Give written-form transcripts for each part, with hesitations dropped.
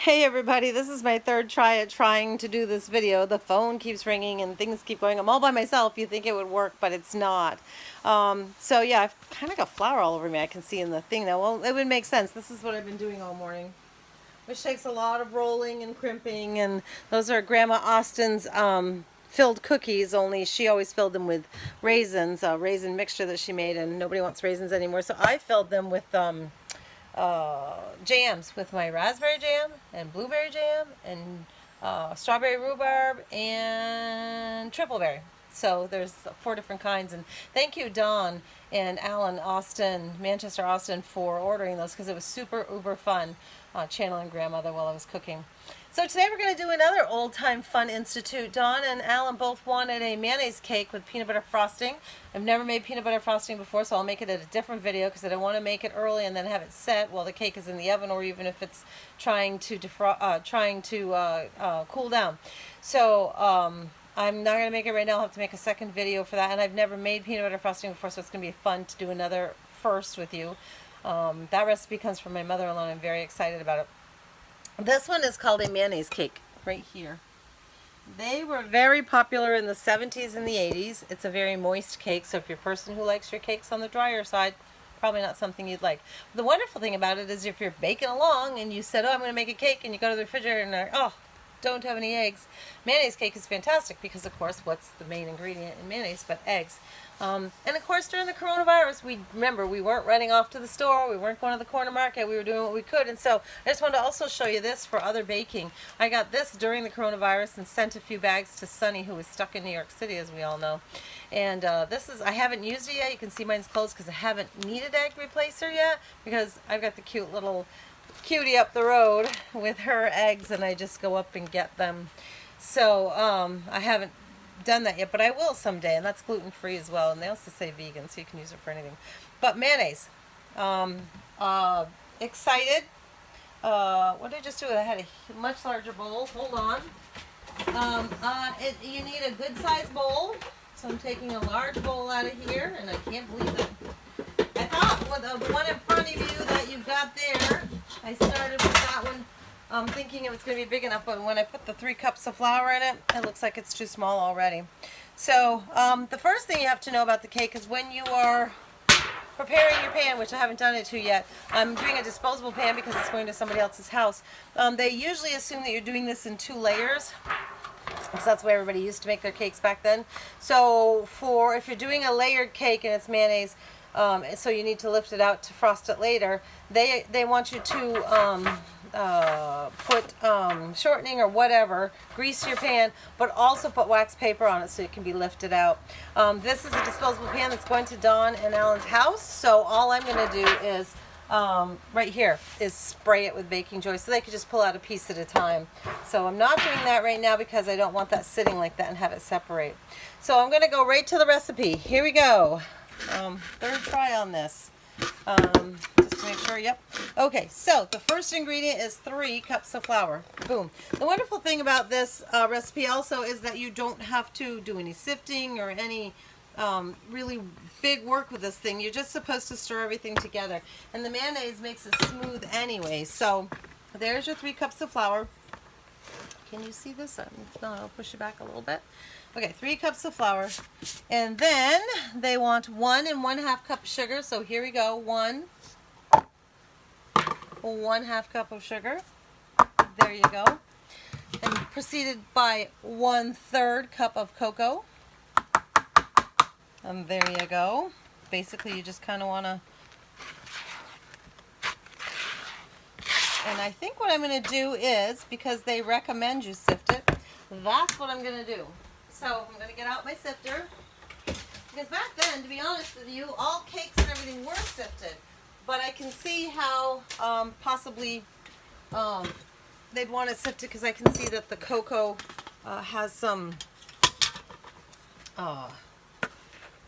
Hey everybody, this is my third try at trying to do this video. The phone keeps ringing and things keep going. I'm all by myself. You think it would work, but it's not. So yeah, I've kind of got flour all over me. I can see in the thing now. Well, it would make sense. This is what I've been doing all morning, which takes a lot of rolling and crimping. And those are Grandma Austin's filled cookies, only she always filled them with raisins, a raisin mixture that she made, and nobody wants raisins anymore. So I filled them with jams, with my raspberry jam and blueberry jam and strawberry rhubarb and triple berry. So there's 4 different kinds. And thank you, Dawn and Alan Austin, Manchester Austin, for ordering those because it was super uber fun channeling grandmother while I was cooking. So today we're going to do another old time fun institute. Dawn and Alan both wanted a mayonnaise cake with peanut butter frosting. I've never made peanut butter frosting before, so I'll make it at a different video because I don't want to make it early and then have it set while the cake is in the oven, or even if it's trying to cool down. So I'm not going to make it right now. I'll have to make a second video for that. And I've never made peanut butter frosting before, so it's going to be fun to do another first with you. That recipe comes from my mother-in-law, and I'm very excited about it. This one is called a mayonnaise cake, right here. They were very popular in the 70s and the 80s. It's a very moist cake, so if you're a person who likes your cakes on the drier side, probably not something you'd like. The wonderful thing about it is if you're baking along and you said, oh, I'm going to make a cake, and you go to the refrigerator and oh, don't have any eggs. Mayonnaise cake is fantastic because, of course, what's the main ingredient in mayonnaise but eggs? And of course, during the coronavirus, we weren't running off to the store, we weren't going to the corner market, we were doing what we could. And so I just wanted to also show you this for other baking. I got this during the coronavirus and sent a few bags to Sunny, who was stuck in New York City, as we all know. And this is, I haven't used it yet. You can see mine's closed because I haven't needed egg replacer yet, because I've got the cute little cutie up the road with her eggs, and I just go up and get them. So I haven't done that yet, but I will someday, and that's gluten-free as well, and they also say vegan, so you can use it for anything. But mayonnaise, excited. What did I just do? I had a much larger bowl. Hold on. You need a good sized bowl, so I'm taking a large bowl out of here, and I can't believe it. I thought with the one in front of you that you've got there, I started with that one thinking it was going to be big enough, but when I put the 3 cups of flour in it, it looks like it's too small already. So the first thing you have to know about the cake is when you are preparing your pan, which I haven't done it to yet. I'm doing a disposable pan because it's going to somebody else's house. They usually assume that you're doing this in 2 layers, because that's the way everybody used to make their cakes back then. So if you're doing a layered cake and it's mayonnaise, so you need to lift it out to frost it later, they want you to put shortening or whatever, grease your pan, but also put wax paper on it so it can be lifted out. This is a disposable pan that's going to Dawn and Alan's house, so all I'm going to do is right here is spray it with baking soda so they could just pull out a piece at a time. So I'm not doing that right now because I don't want that sitting like that and have it separate. So I'm going to go right to the recipe. Here we go. Third try on this. Just to make sure, yep. Okay, so the first ingredient is 3 cups of flour. Boom. The wonderful thing about this recipe also is that you don't have to do any sifting or any really big work with this thing. You're just supposed to stir everything together. And the mayonnaise makes it smooth anyway. So there's your 3 cups of flour. Can you see this? If not, I'll push it back a little bit. Okay, 3 cups of flour. And then they want 1 1/2 cup of sugar. So here we go. 1 1/2 cup of sugar. There you go. And preceded by 1/3 cup of cocoa. And there you go. Basically, you just kind of want to... And I think what I'm going to do is, because they recommend you sift it, that's what I'm going to do. So I'm going to get out my sifter. Because back then, to be honest with you, all cakes and everything were sifted. But I can see how possibly they'd want to sift it, because I can see that the cocoa has some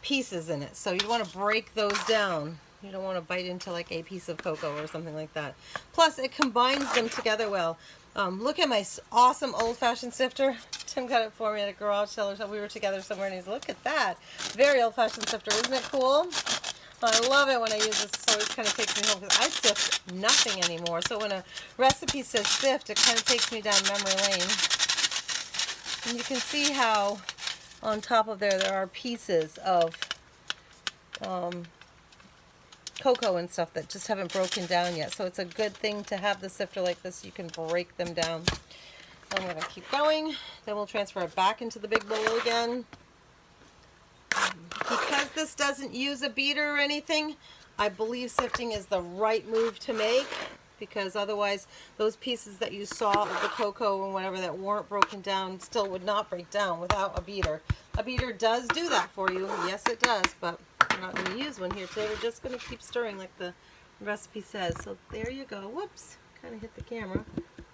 pieces in it. So you want to break those down. You don't want to bite into like a piece of cocoa or something like that. Plus, it combines them together well. Look at my awesome old-fashioned sifter. Tim got it for me at a garage sale or something. We were together somewhere, and he's, look at that. Very old-fashioned sifter. Isn't it cool? I love it when I use this. It always kind of takes me home because I sift nothing anymore. So when a recipe says sift, it kind of takes me down memory lane. And you can see how on top of there are pieces of cocoa and stuff that just haven't broken down yet. So it's a good thing to have the sifter like this. You can break them down. I'm going to keep going. Then we'll transfer it back into the big bowl again. Because this doesn't use a beater or anything, I believe sifting is the right move to make, because otherwise those pieces that you saw of the cocoa and whatever that weren't broken down still would not break down without a beater. A beater does do that for you. Yes, it does, but we're not going to use one here today. We're just going to keep stirring like the recipe says. So there you go. Whoops, kind of hit the camera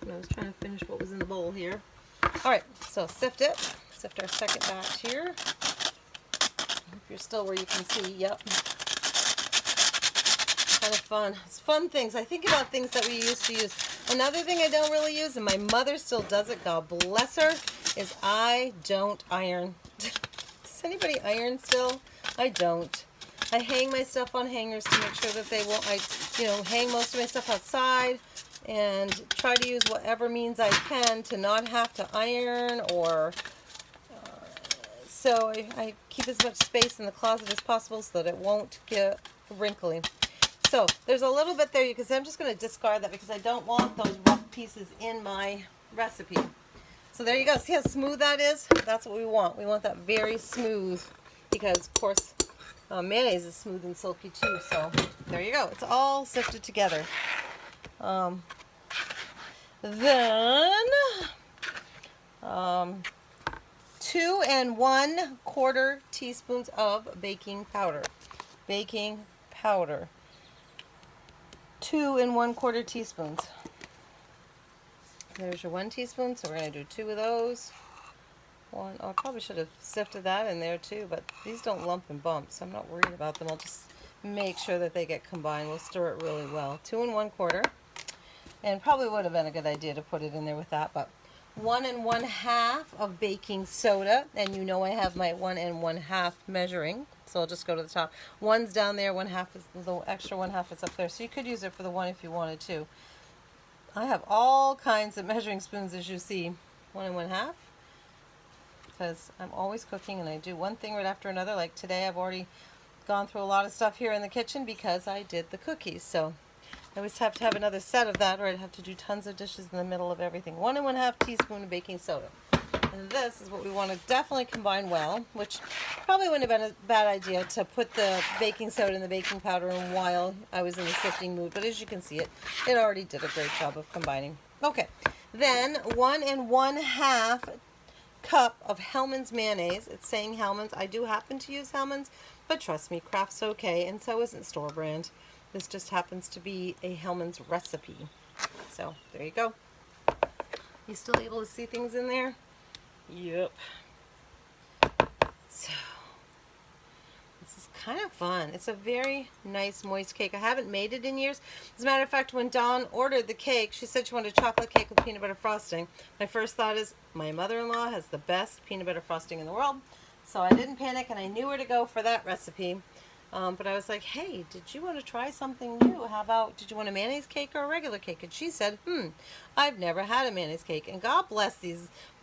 when I was trying to finish what was in the bowl here. All right, so sift it. Sift our second batch here. If you're still where you can see, yep. Kind of fun. It's fun things. I think about things that we used to use. Another thing I don't really use, and my mother still does it, God bless her, is I don't iron. Does anybody iron still? I don't. I hang my stuff on hangers to make sure that they won't, hang most of my stuff outside and try to use whatever means I can to not have to iron or... So I keep as much space in the closet as possible so that it won't get wrinkly. So there's a little bit there. You can see I'm just going to discard that because I don't want those rough pieces in my recipe. So there you go. See how smooth that is? That's what we want. We want that very smooth because, of course, mayonnaise is smooth and silky too. So there you go. It's all sifted together. Then... 2 1/4 teaspoons of baking powder. Baking powder. 2 1/4 teaspoons. There's your 1 teaspoon, so we're going to do 2 of those. Oh, I probably should have sifted that in there too, but these don't lump and bump, so I'm not worried about them. I'll just make sure that they get combined. We'll stir it really well. 2 1/4. And probably would have been a good idea to put it in there with that, but 1 1/2 of baking soda, and you know I have my 1 1/2 measuring, so I'll just go to the top. 1's down there, 1/2 is the extra 1/2 is up there, so you could use it for the 1 if you wanted to. I have all kinds of measuring spoons, as you see. 1 1/2, because I'm always cooking and I do one thing right after another. Like today, I've already gone through a lot of stuff here in the kitchen because I did the cookies, so I always have to have another set of that, or I'd have to do tons of dishes in the middle of everything. 1 1/2 teaspoon of baking soda. And this is what we want to definitely combine well, which probably wouldn't have been a bad idea to put the baking soda and the baking powder in while I was in the sifting mood. But as you can see, it already did a great job of combining. Okay, then 1 1/2 cup of Hellmann's mayonnaise. It's saying Hellmann's. I do happen to use Hellmann's, but trust me, Kraft's okay, and so isn't store brand. This just happens to be a Hellmann's recipe. So, there you go. You still able to see things in there? Yep. So, this is kind of fun. It's a very nice moist cake. I haven't made it in years. As a matter of fact, when Dawn ordered the cake, she said she wanted a chocolate cake with peanut butter frosting. My first thought is, my mother-in-law has the best peanut butter frosting in the world. So I didn't panic, and I knew where to go for that recipe. But I was like, hey, did you want to try something new? How about, did you want a mayonnaise cake or a regular cake? And she said, I've never had a mayonnaise cake. And God bless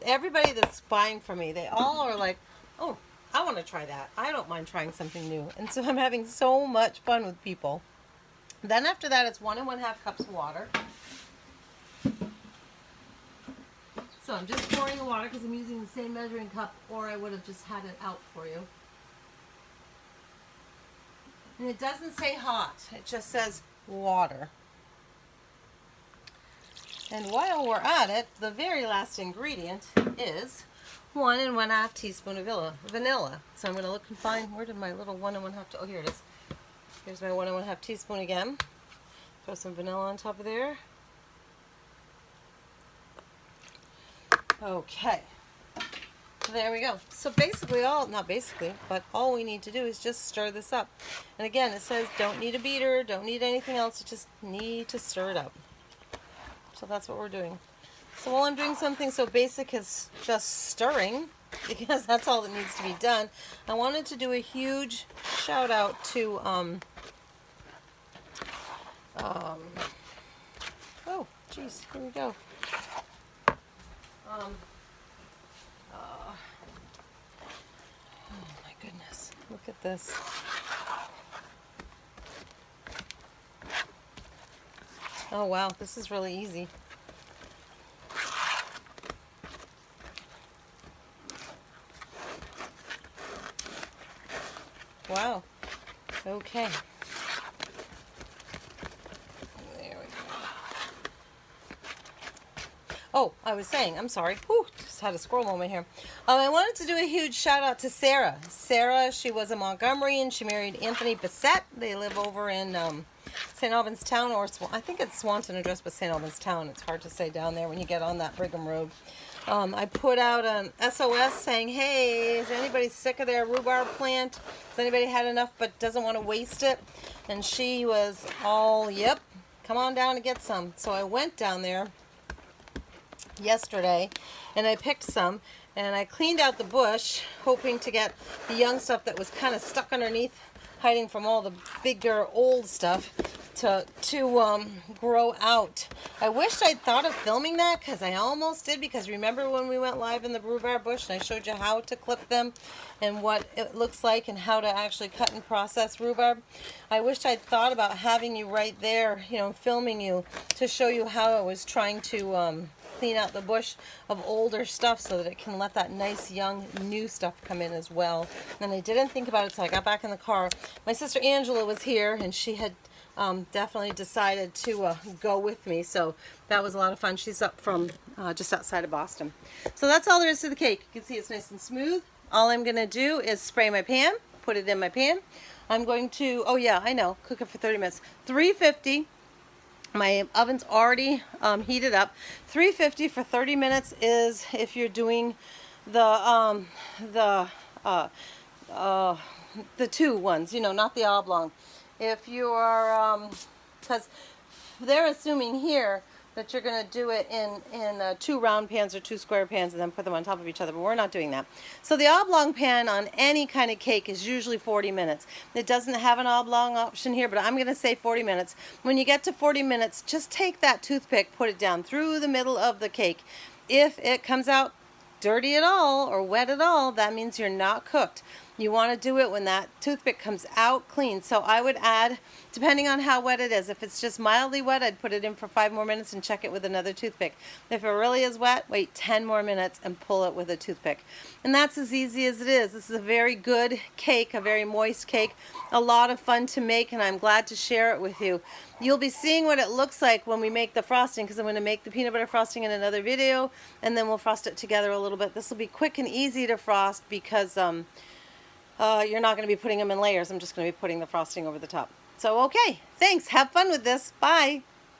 everybody that's buying from me. They all are like, oh, I want to try that. I don't mind trying something new. And so I'm having so much fun with people. Then after that, it's 1 1/2 cups of water. So I'm just pouring the water because I'm using the same measuring cup, or I would have just had it out for you. And it doesn't say hot, it just says water. And while we're at it, the very last ingredient is 1 1/2 teaspoon of vanilla. So I'm going to look and find, where did my little 1 1/2, oh here it is. Here's my 1 1/2 teaspoon again. Throw some vanilla on top of there. Okay. There we go. So basically all we need to do is just stir this up. And again, it says don't need a beater, don't need anything else, you just need to stir it up. So that's what we're doing. So while I'm doing something so basic as just stirring, because that's all that needs to be done, I wanted to do a huge shout out to Oh, geez, here we go. Oh my goodness, look at this. Oh wow, this is really easy. Wow. Okay. There we go. Oh, I was saying, I'm sorry. Whew, just had a squirrel moment here. I wanted to do a huge shout out to Sarah. Sarah, she was in Montgomery and she married Anthony Bissett. They live over in St. Albans Town, or I think it's Swanton address, but St. Albans Town. It's hard to say down there when you get on that Brigham Road. I put out an SOS saying, hey, is anybody sick of their rhubarb plant? Has anybody had enough but doesn't want to waste it? And she was all, yep, come on down and get some. So I went down there yesterday and I picked some and I cleaned out the bush, hoping to get the young stuff that was kind of stuck underneath, hiding from all the bigger old stuff, to grow out. I wished I'd thought of filming that, because I almost did, because remember when we went live in the rhubarb bush and I showed you how to clip them and what it looks like and how to actually cut and process rhubarb? I wished I'd thought about having you right there, you know, filming you to show you how I was trying to clean out the bush of older stuff so that it can let that nice young new stuff come in as well. And I didn't think about it, so I got back in the car. My sister Angela was here and she had definitely decided to go with me, so that was a lot of fun. She's up from just outside of Boston. So that's all there is to the cake. You can see it's nice and smooth. All I'm going to do is spray my pan, put it in my pan. I'm going to, oh yeah, I know, cook it for 30 minutes. 350. My oven's already heated up. 350 for 30 minutes is if you're doing the two ones, you know, not the oblong. If you are, because they're assuming here that you're going to do it in two round pans or two square pans and then put them on top of each other, but we're not doing that. So the oblong pan on any kind of cake is usually 40 minutes. It doesn't have an oblong option here, but I'm going to say 40 minutes. When you get to 40 minutes, just take that toothpick, put it down through the middle of the cake. If it comes out dirty at all or wet at all, that means you're not cooked. You want to do it when that toothpick comes out clean. So I would add, depending on how wet it is, if it's just mildly wet, I'd put it in for 5 more minutes and check it with another toothpick. If it really is wet, wait 10 more minutes and pull it with a toothpick. And that's as easy as it is. This is a very good cake, a very moist cake, a lot of fun to make, and I'm glad to share it with you. You'll be seeing what it looks like when we make the frosting, because I'm going to make the peanut butter frosting in another video, and then we'll frost it together a little bit. This will be quick and easy to frost because you're not going to be putting them in layers. I'm just going to be putting the frosting over the top. So, okay, thanks. Have fun with this. Bye.